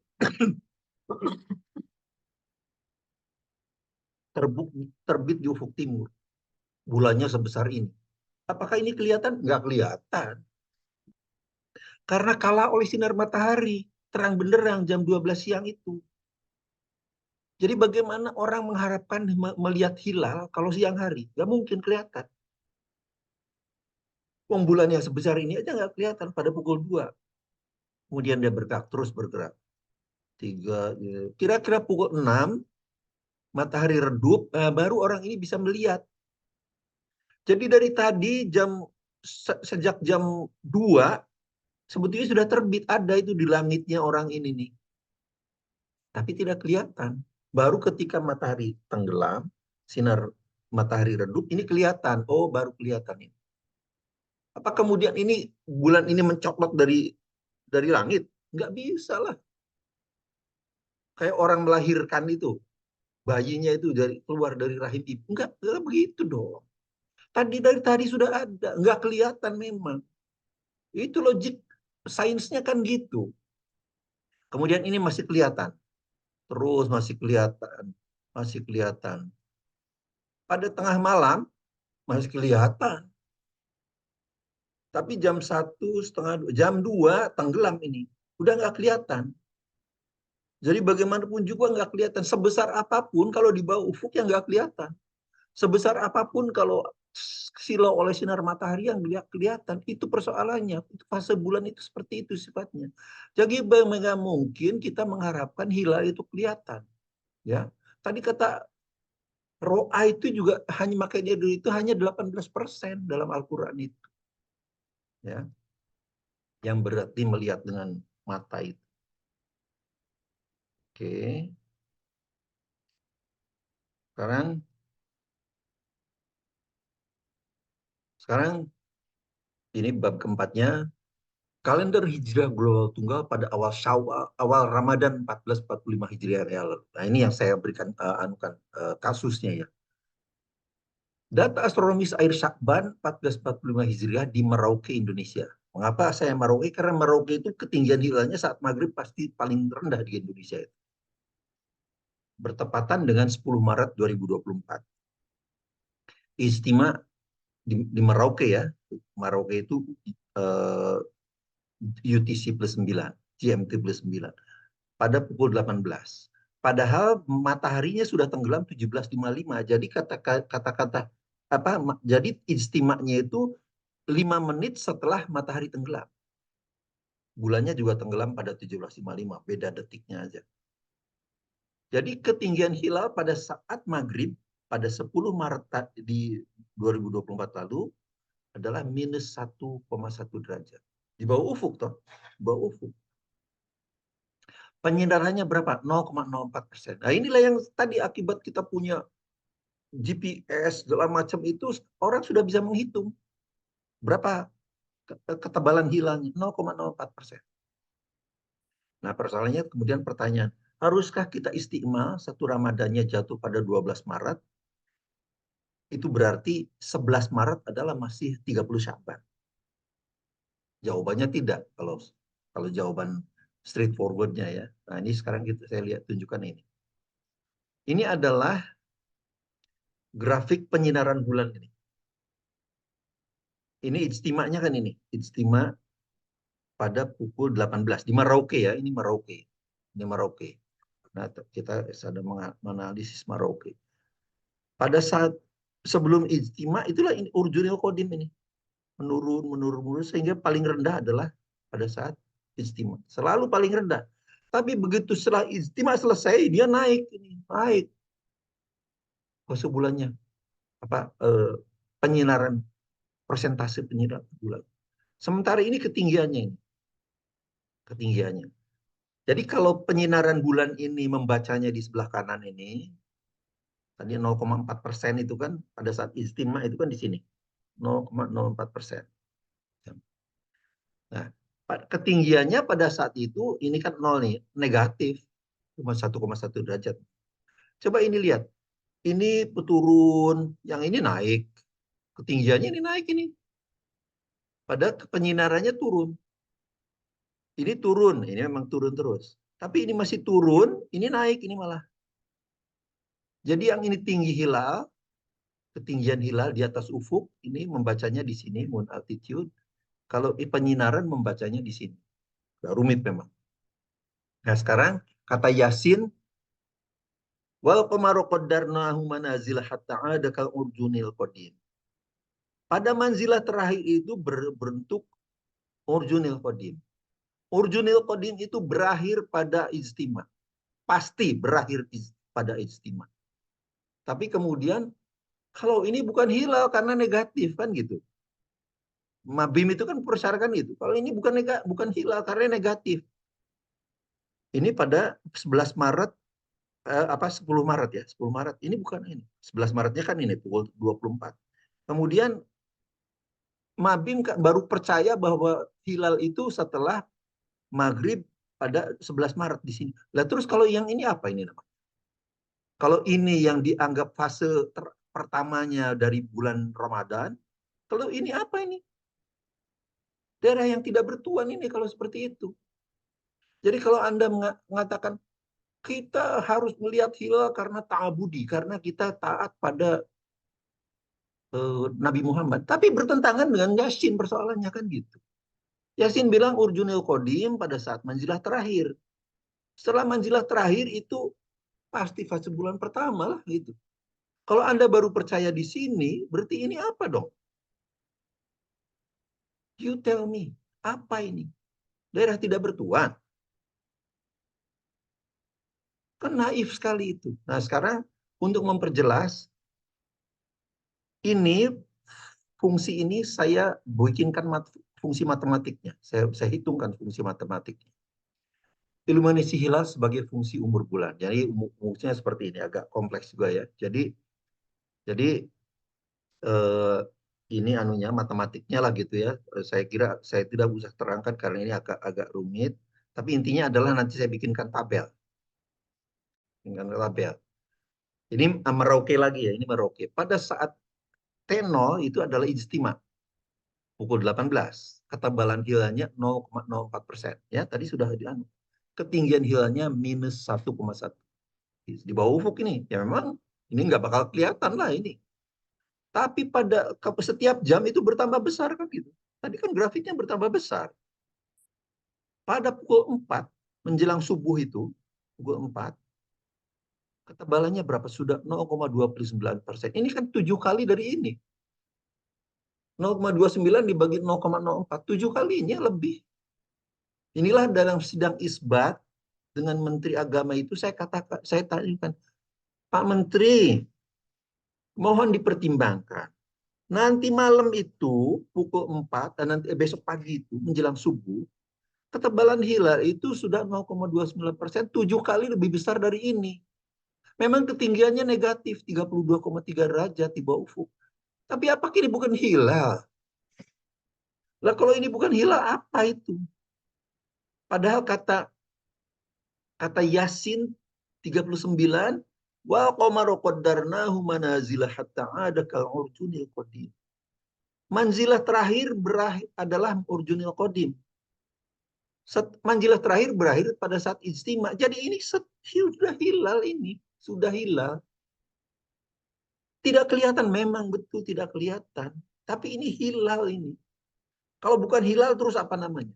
terbit di ufuk timur. Bulannya sebesar ini. Apakah ini kelihatan? Nggak kelihatan. Karena kalah oleh sinar matahari. Terang benderang jam 12 siang itu. Jadi bagaimana orang mengharapkan melihat hilal kalau siang hari? Nggak mungkin kelihatan. Wong bulan yang sebesar ini aja nggak kelihatan pada pukul 2. Kemudian dia bergerak, terus bergerak. Kira-kira pukul 6, matahari redup, baru orang ini bisa melihat. Jadi dari tadi sejak jam 2, sebetulnya sudah terbit, ada itu di langitnya orang ini nih. Tapi tidak kelihatan. Baru ketika matahari tenggelam, sinar matahari redup, ini kelihatan. Oh, baru kelihatan ini. Apa kemudian ini bulan ini mencoklot dari langit? Nggak bisa lah. Kayak orang melahirkan itu, bayinya itu keluar dari rahim ibu. Enggak begitu dong. Dari tadi sudah ada, nggak kelihatan memang. Itu logik sainsnya kan gitu. Kemudian ini masih kelihatan, terus masih kelihatan. Pada tengah malam masih kelihatan. Tapi jam 1, setengah 2, jam 2 tenggelam ini. Udah nggak kelihatan. Jadi bagaimanapun juga nggak kelihatan. Sebesar apapun kalau di bawah ufuk yang nggak kelihatan. Sebesar apapun kalau silau oleh sinar matahari yang kelihatan. Itu persoalannya. Itu fase bulan itu seperti itu sifatnya. Jadi bagaimana mungkin kita mengharapkan hilal itu kelihatan. Ya, tadi kata ro'a itu juga hanya makanya dulu itu hanya 18% dalam Al-Quran itu. Ya, yang berarti melihat dengan mata itu. Oke. Sekarang ini bab keempatnya, kalender Hijriah Global Tunggal pada awal Ramadan 1445 Hijriah real. Nah, ini yang saya berikan kasusnya ya. Data astronomis air Syakban 1445 Hijriah di Merauke, Indonesia. Mengapa saya Merauke? Karena Merauke itu ketinggian hilalnya saat maghrib pasti paling rendah di Indonesia. Bertepatan dengan 10 Maret 2024. Istimewa di Merauke ya. Merauke itu UTC plus 9, GMT plus 9. Pada pukul 18. Padahal mataharinya sudah tenggelam 17.55. Jadi kata-kata jadi istimanya itu 5 menit setelah matahari tenggelam. Bulannya juga tenggelam pada 17.55, beda detiknya aja. Jadi ketinggian hilal pada saat maghrib pada 10 Maret di 2024 lalu adalah minus 1,1 derajat. Di bawah ufuk toh, di bawah ufuk. Penyindarannya berapa? 0,04%. Nah inilah yang tadi akibat kita punya GPS segala macam itu orang sudah bisa menghitung berapa ketebalan hilalnya, 0,04%. Nah persoalannya kemudian pertanyaan, haruskah kita istiqmal satu Ramadannya jatuh pada 12 Maret? Itu berarti 11 Maret adalah masih 30 Sya'ban. Jawabannya tidak kalau jawaban straightforward-nya ya. Nah ini sekarang saya lihat tunjukkan ini. Ini adalah grafik penyinaran bulan ini. Ini ijtima'nya kan ini. Ijtima' pada pukul 18. Di Merauke ya. Ini Merauke. Ini Merauke. Nah, kita sedang menganalisis Merauke. Pada saat sebelum ijtima itulah ini urjunil qadim ini. Menurun sehingga paling rendah adalah pada saat ijtima. Selalu paling rendah. Tapi begitu setelah ijtima selesai dia naik ini, naik fase bulannya apa penyinaran persentase penyinaran bulan. Sementara ini ketinggiannya. Jadi kalau penyinaran bulan ini membacanya di sebelah kanan ini, tadi 0,4% itu kan pada saat ijtima itu kan di sini 0,04%. Nah, ketinggiannya pada saat itu ini kan 0 nih, negatif cuma 1,1 derajat. Coba ini lihat, ini turun, yang ini naik, ketinggiannya ini naik ini. Pada penyinarannya turun. Ini turun, ini memang turun terus. Tapi ini masih turun, ini naik, ini malah. Jadi yang ini tinggi hilal, ketinggian hilal di atas ufuk, ini membacanya di sini, moon altitude. Kalau penyinaran membacanya di sini. Gak rumit memang. Nah sekarang kata Yasin, wal qamaru qaddarnahu manazil hatta ada kal urjunil qadim. Pada manzilah terakhir itu berbentuk urjunil qadim. Urjunil qadim itu berakhir pada ijtima. Pasti berakhir pada ijtima. Tapi kemudian kalau ini bukan hilal karena negatif kan gitu. Mabim itu kan persyaratkan itu. Kalau ini bukan hilal karena negatif. Ini pada 11 Maret 10 Maret ya, 10 Maret. Ini bukan ini. 11 Maretnya kan ini pukul 24. Kemudian Mabim baru percaya bahwa hilal itu setelah maghrib pada 11 Maret di sini. Lah terus kalau yang ini apa ini namanya? Kalau ini yang dianggap fase pertamanya dari bulan Ramadan, kalau ini apa ini? Daerah yang tidak bertuan ini kalau seperti itu. Jadi kalau Anda mengatakan kita harus melihat hilal karena ta'abudi, karena kita taat pada Nabi Muhammad. Tapi bertentangan dengan Yasin persoalannya kan gitu. Yasin bilang urjunil qadim pada saat manzilah terakhir. Setelah manzilah terakhir itu pasti fase bulan pertama lah gitu. Kalau Anda baru percaya di sini, berarti ini apa dong? You tell me, apa ini? Daerah tidak bertuan. Kan naif sekali itu. Nah sekarang untuk memperjelas, ini fungsi ini saya bikinkan fungsi matematiknya. Saya hitungkan fungsi matematiknya. Iluminasi hilal sebagai fungsi umur bulan. Jadi fungsinya seperti ini, agak kompleks juga ya. Jadi eh, ini anunya matematiknya lah gitu ya. Saya kira saya tidak usah terangkan karena ini agak rumit. Tapi intinya adalah nanti saya bikinkan tabel. Ini Merauke lagi ya, ini Merauke. Pada saat T0 itu adalah ijtima pukul 18. Ketebalan hilalnya 0,04%. Ya, tadi sudah dianu. Ketinggian hilalnya minus 1,1. Di bawah ufuk ini. Ya memang ini nggak bakal kelihatan lah ini. Tapi pada setiap jam itu bertambah besar kan gitu. Tadi kan grafiknya bertambah besar. Pada pukul 4 menjelang subuh itu, pukul 4, ketebalannya berapa? Sudah 0,29%. Ini kan 7 kali dari ini. 0,29 dibagi 0,04. 7 kalinya lebih. Inilah dalam sidang isbat dengan Menteri Agama itu saya katakan, saya tanyakan, Pak Menteri, mohon dipertimbangkan. Nanti malam itu pukul 4 dan nanti besok pagi itu menjelang subuh, ketebalan hilal itu sudah 0,29%, 7 kali lebih besar dari ini. Memang ketinggiannya negatif 32,3 derajat di bawah ufuk. Tapi apa ini bukan hilal? Lah kalau ini bukan hilal apa itu? Padahal kata Yasin 39, wa qamaru qaddarnahu manazila hatta ada kal urjunil qadim. Manzilah terakhir adalah urjunil qadim. Manzilah terakhir berakhir pada saat ijtima. Jadi ini sudah hilal ini, sudah hilal. Tidak kelihatan, memang betul tidak kelihatan. Tapi ini hilal ini. Kalau bukan hilal terus apa namanya?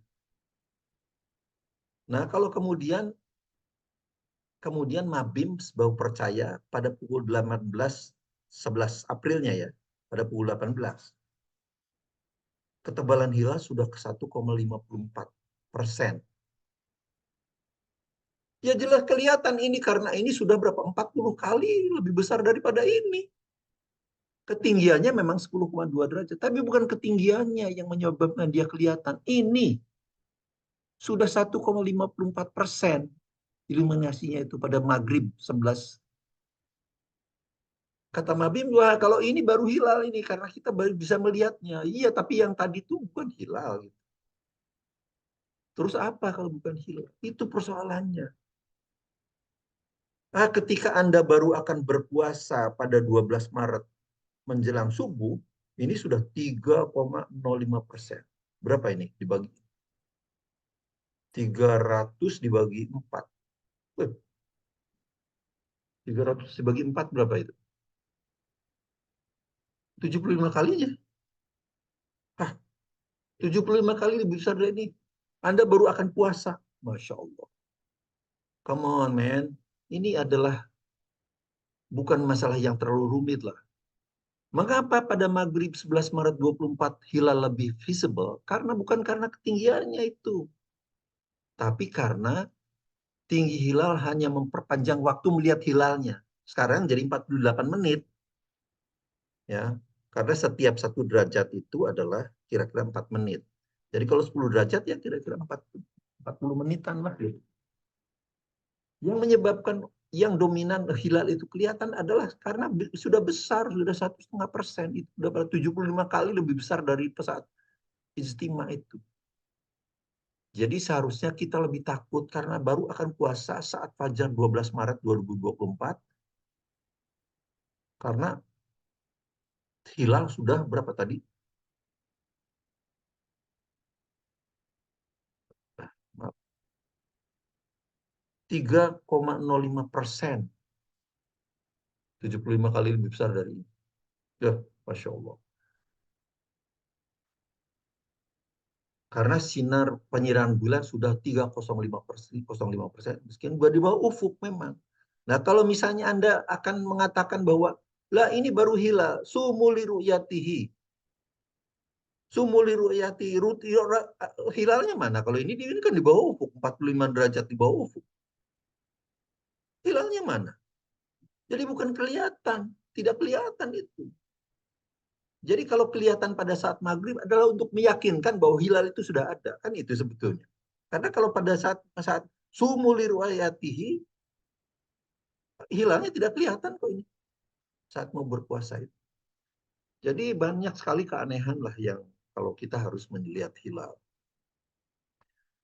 Nah, kalau kemudian Mabim baru percaya pada pukul 18 11 Aprilnya ya, pada pukul 18. Ketebalan hilal sudah ke 1,54%. Ya jelas kelihatan ini karena ini sudah berapa? 40 kali lebih besar daripada ini. Ketinggiannya memang 10,2 derajat, tapi bukan ketinggiannya yang menyebabkan dia kelihatan. Ini sudah 1,54% iluminasinya itu pada maghrib 11. Kata Mabim, wah kalau ini baru hilal ini karena kita baru bisa melihatnya. Iya, tapi yang tadi itu bukan hilal. Gitu. Terus apa kalau bukan hilal? Itu persoalannya. Nah, ketika Anda baru akan berpuasa pada 12 Maret menjelang subuh, ini sudah 3,05%. Berapa ini dibagi? 300 dibagi 4. 300 dibagi 4 berapa itu? 75 kalinya. Hah, 75 kali lebih besar dari ini. Anda baru akan puasa. Masya Allah. Come on, man. Ini adalah bukan masalah yang terlalu rumit lah. Mengapa pada maghrib 11 Maret 24 hilal lebih visible? Karena bukan karena ketinggiannya itu. Tapi karena tinggi hilal hanya memperpanjang waktu melihat hilalnya. Sekarang jadi 48 menit. Ya, karena setiap 1 derajat itu adalah kira-kira 4 menit. Jadi kalau 10 derajat ya kira-kira 40 menitan lah. Gitu. Yang menyebabkan yang dominan hilal itu kelihatan adalah karena sudah besar, sudah 1,5%. Itu sudah pada 75 kali lebih besar dari saat ijtima itu. Jadi seharusnya kita lebih takut karena baru akan puasa saat fajar 12 Maret 2024. Karena hilal sudah berapa tadi? 3,05%. 75 kali lebih besar dari ini. Ya, Masya Allah. Karena sinar penyiraman bulan sudah 3,05%, meskipun di bawah ufuk memang. Nah, kalau misalnya Anda akan mengatakan bahwa, lah ini baru hilal, sumuli ru'yatihi. Sumuli ru'yatihi, hilalnya mana? Kalau ini kan di bawah ufuk, 45 derajat di bawah ufuk. Hilalnya mana? Jadi bukan kelihatan, tidak kelihatan itu. Jadi kalau kelihatan pada saat maghrib adalah untuk meyakinkan bahwa hilal itu sudah ada. Kan itu sebetulnya. Karena kalau pada saat sumuli ru'yatihi, hilalnya tidak kelihatan kok ini. Saat mau berpuasa itu. Jadi banyak sekali keanehan lah yang kalau kita harus melihat hilal.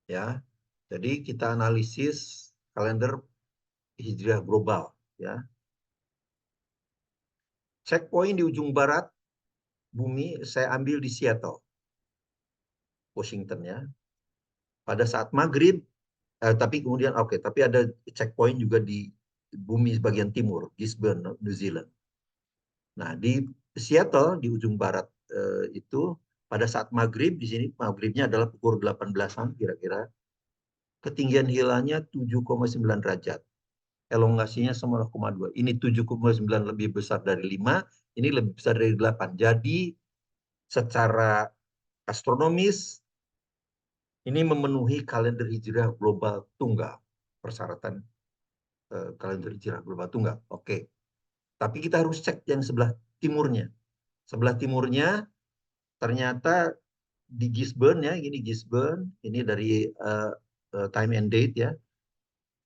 Ya. Jadi kita analisis kalender hijriah global. Ya. Checkpoint di ujung barat bumi saya ambil di Seattle, Washington ya. Pada saat maghrib, tapi kemudian tapi ada checkpoint juga di bumi bagian timur, Gisborne, New Zealand. Nah di Seattle di ujung barat itu pada saat maghrib di sini maghribnya adalah pukul 18-an kira-kira, ketinggian hilalnya 7,9 derajat, elongasinya 9,2. Ini 7,9 lebih besar dari 5, ini lebih besar dari 8. Jadi secara astronomis ini memenuhi kalender hijriah global tunggal, persyaratan kalender hijriah global tunggal. Oke. Tapi kita harus cek yang sebelah timurnya. Sebelah timurnya ternyata di Gisborne ya, ini Gisborne, ini dari time and date ya.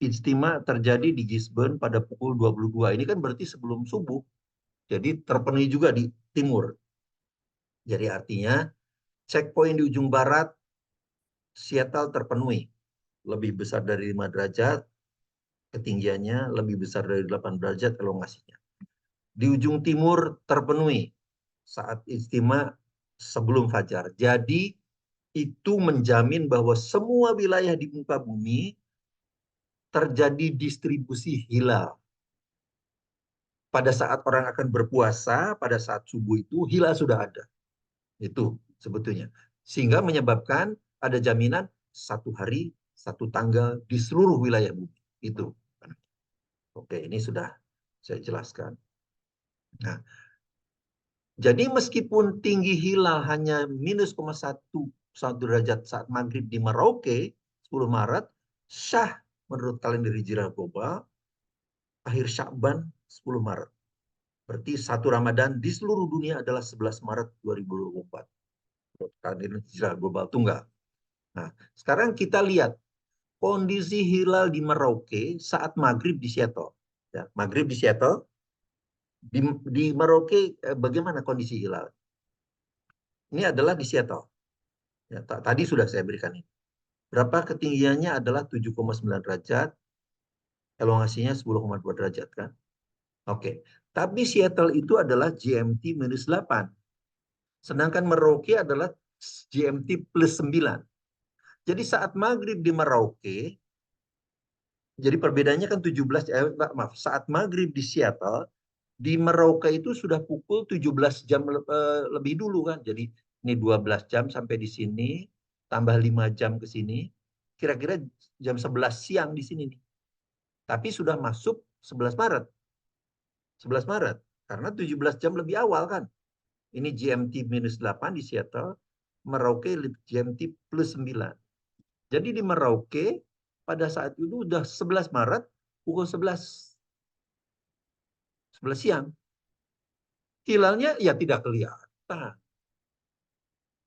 Ijtima terjadi di Gisborne pada pukul 22. Ini kan berarti sebelum subuh. Jadi terpenuhi juga di timur. Jadi artinya checkpoint di ujung barat Seattle terpenuhi. Lebih besar dari 5 derajat, ketinggiannya lebih besar dari 8 derajat elongasinya. Di ujung timur terpenuhi saat ijtima sebelum fajar. Jadi itu menjamin bahwa semua wilayah di muka bumi terjadi distribusi hilal. Pada saat orang akan berpuasa, pada saat subuh itu hilal sudah ada. Itu sebetulnya. Sehingga menyebabkan ada jaminan 1 hari, 1 tanggal di seluruh wilayah bumi. Itu. Oke, ini sudah saya jelaskan. Nah, jadi meskipun tinggi hilal hanya -1 derajat saat maghrib di Merauke, 10 Maret, syah menurut kalender hijrah global, akhir Syakban 10 Maret. Berarti satu Ramadan di seluruh dunia adalah 11 Maret 2024. Menurut kalender hijrah global tunggal. Nah, sekarang kita lihat kondisi hilal di Merauke saat maghrib di Seattle. Ya, maghrib di Seattle, di Merauke bagaimana kondisi hilal? Ini adalah di Seattle. Ya, tadi sudah saya berikan ini. Berapa ketinggiannya adalah 7,9 derajat, elongasinya 10,2 derajat kan? Oke. Tapi Seattle itu adalah GMT -8. Sedangkan Merauke adalah GMT +9. Jadi saat maghrib di Merauke, jadi perbedaannya kan 17, maaf, saat maghrib di Seattle, di Merauke itu sudah pukul 17 jam lebih dulu kan. Jadi ini 12 jam sampai di sini, tambah 5 jam ke sini, kira-kira jam 11 siang di sini nih. Tapi sudah masuk 11 Maret. 11 Maret. Karena 17 jam lebih awal kan. Ini GMT -8 di Seattle, Merauke GMT +9. Jadi di Merauke pada saat itu udah 11 Maret pukul 11 siang. Hilalnya ya tidak kelihatan.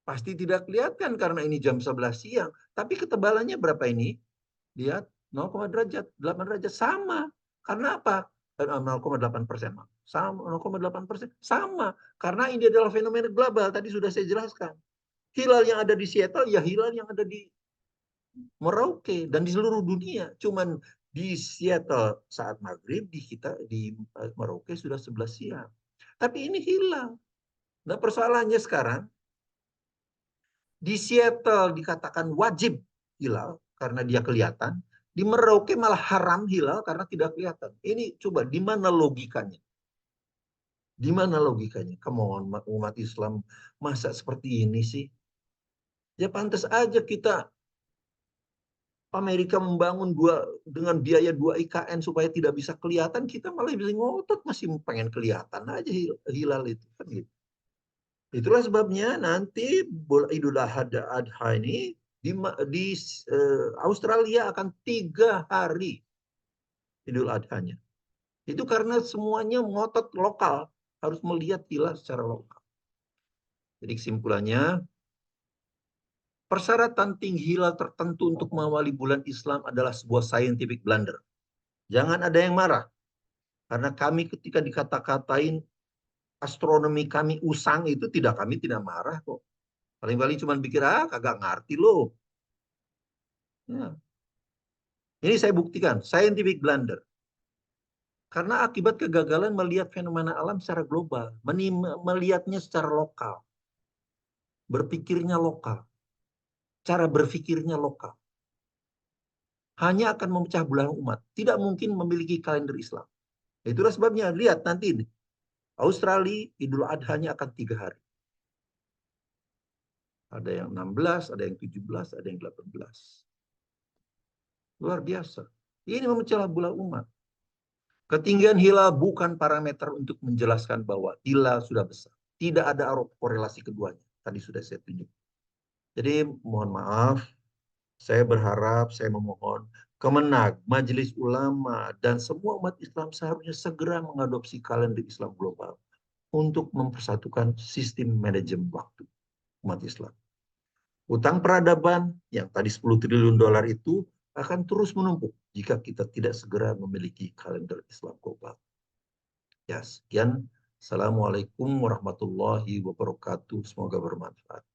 Pasti tidak kelihatan karena ini jam 11 siang. Tapi ketebalannya berapa ini? Lihat 0, derajat, 8 derajat sama. Karena apa? 0,8%. Sama 0,8%. Sama. Karena ini adalah fenomena global. Tadi sudah saya jelaskan. Hilal yang ada di Seattle ya hilal yang ada di Merauke dan di seluruh dunia. Cuman di Seattle saat maghrib, di Merauke sudah 11 siang. Tapi ini hilal. Nah persoalannya sekarang di Seattle dikatakan wajib hilal karena dia kelihatan. Di Merauke malah haram hilal karena tidak kelihatan. Ini coba di mana logikanya? Di mana logikanya? Come on, umat Islam masa seperti ini sih? Ya pantas aja kita Amerika membangun dengan biaya 2 IKN supaya tidak bisa kelihatan, kita malah bisa ngotot masih pengen kelihatan aja hilal itu kan gitu. Itulah sebabnya nanti Idul Adha ini di Australia akan 3 hari Idul Adhanya. Itu karena semuanya ngotot lokal, harus melihat hilal secara lokal. Jadi kesimpulannya, persyaratan tinggi hilal tertentu untuk mengawali bulan Islam adalah sebuah scientific blunder. Jangan ada yang marah. Karena kami ketika dikata-katain astronomi kami usang itu kami tidak marah kok. Paling-paling cuma pikir, kagak ngerti loh. Ya. Ini saya buktikan, scientific blunder. Karena akibat kegagalan melihat fenomena alam secara global, melihatnya secara lokal, berpikirnya lokal, cara berpikirnya lokal. Hanya akan memecah belah umat. Tidak mungkin memiliki kalender Islam. Itulah sebabnya, lihat nanti ini. Australia, Idul Adhanya akan 3 hari. Ada yang 16, ada yang 17, ada yang 18. Luar biasa. Ini memecah belah umat. Ketinggian hilal bukan parameter untuk menjelaskan bahwa hilal sudah besar. Tidak ada korelasi keduanya. Tadi sudah saya tunjuk. Jadi mohon maaf, saya berharap, saya memohon Kemenag, Majelis Ulama, dan semua umat Islam seharusnya segera mengadopsi kalender Islam global untuk mempersatukan sistem manajemen waktu umat Islam. Utang peradaban yang tadi 10 triliun dolar itu akan terus menumpuk jika kita tidak segera memiliki kalender Islam global. Ya, sekian. Assalamualaikum warahmatullahi wabarakatuh. Semoga bermanfaat.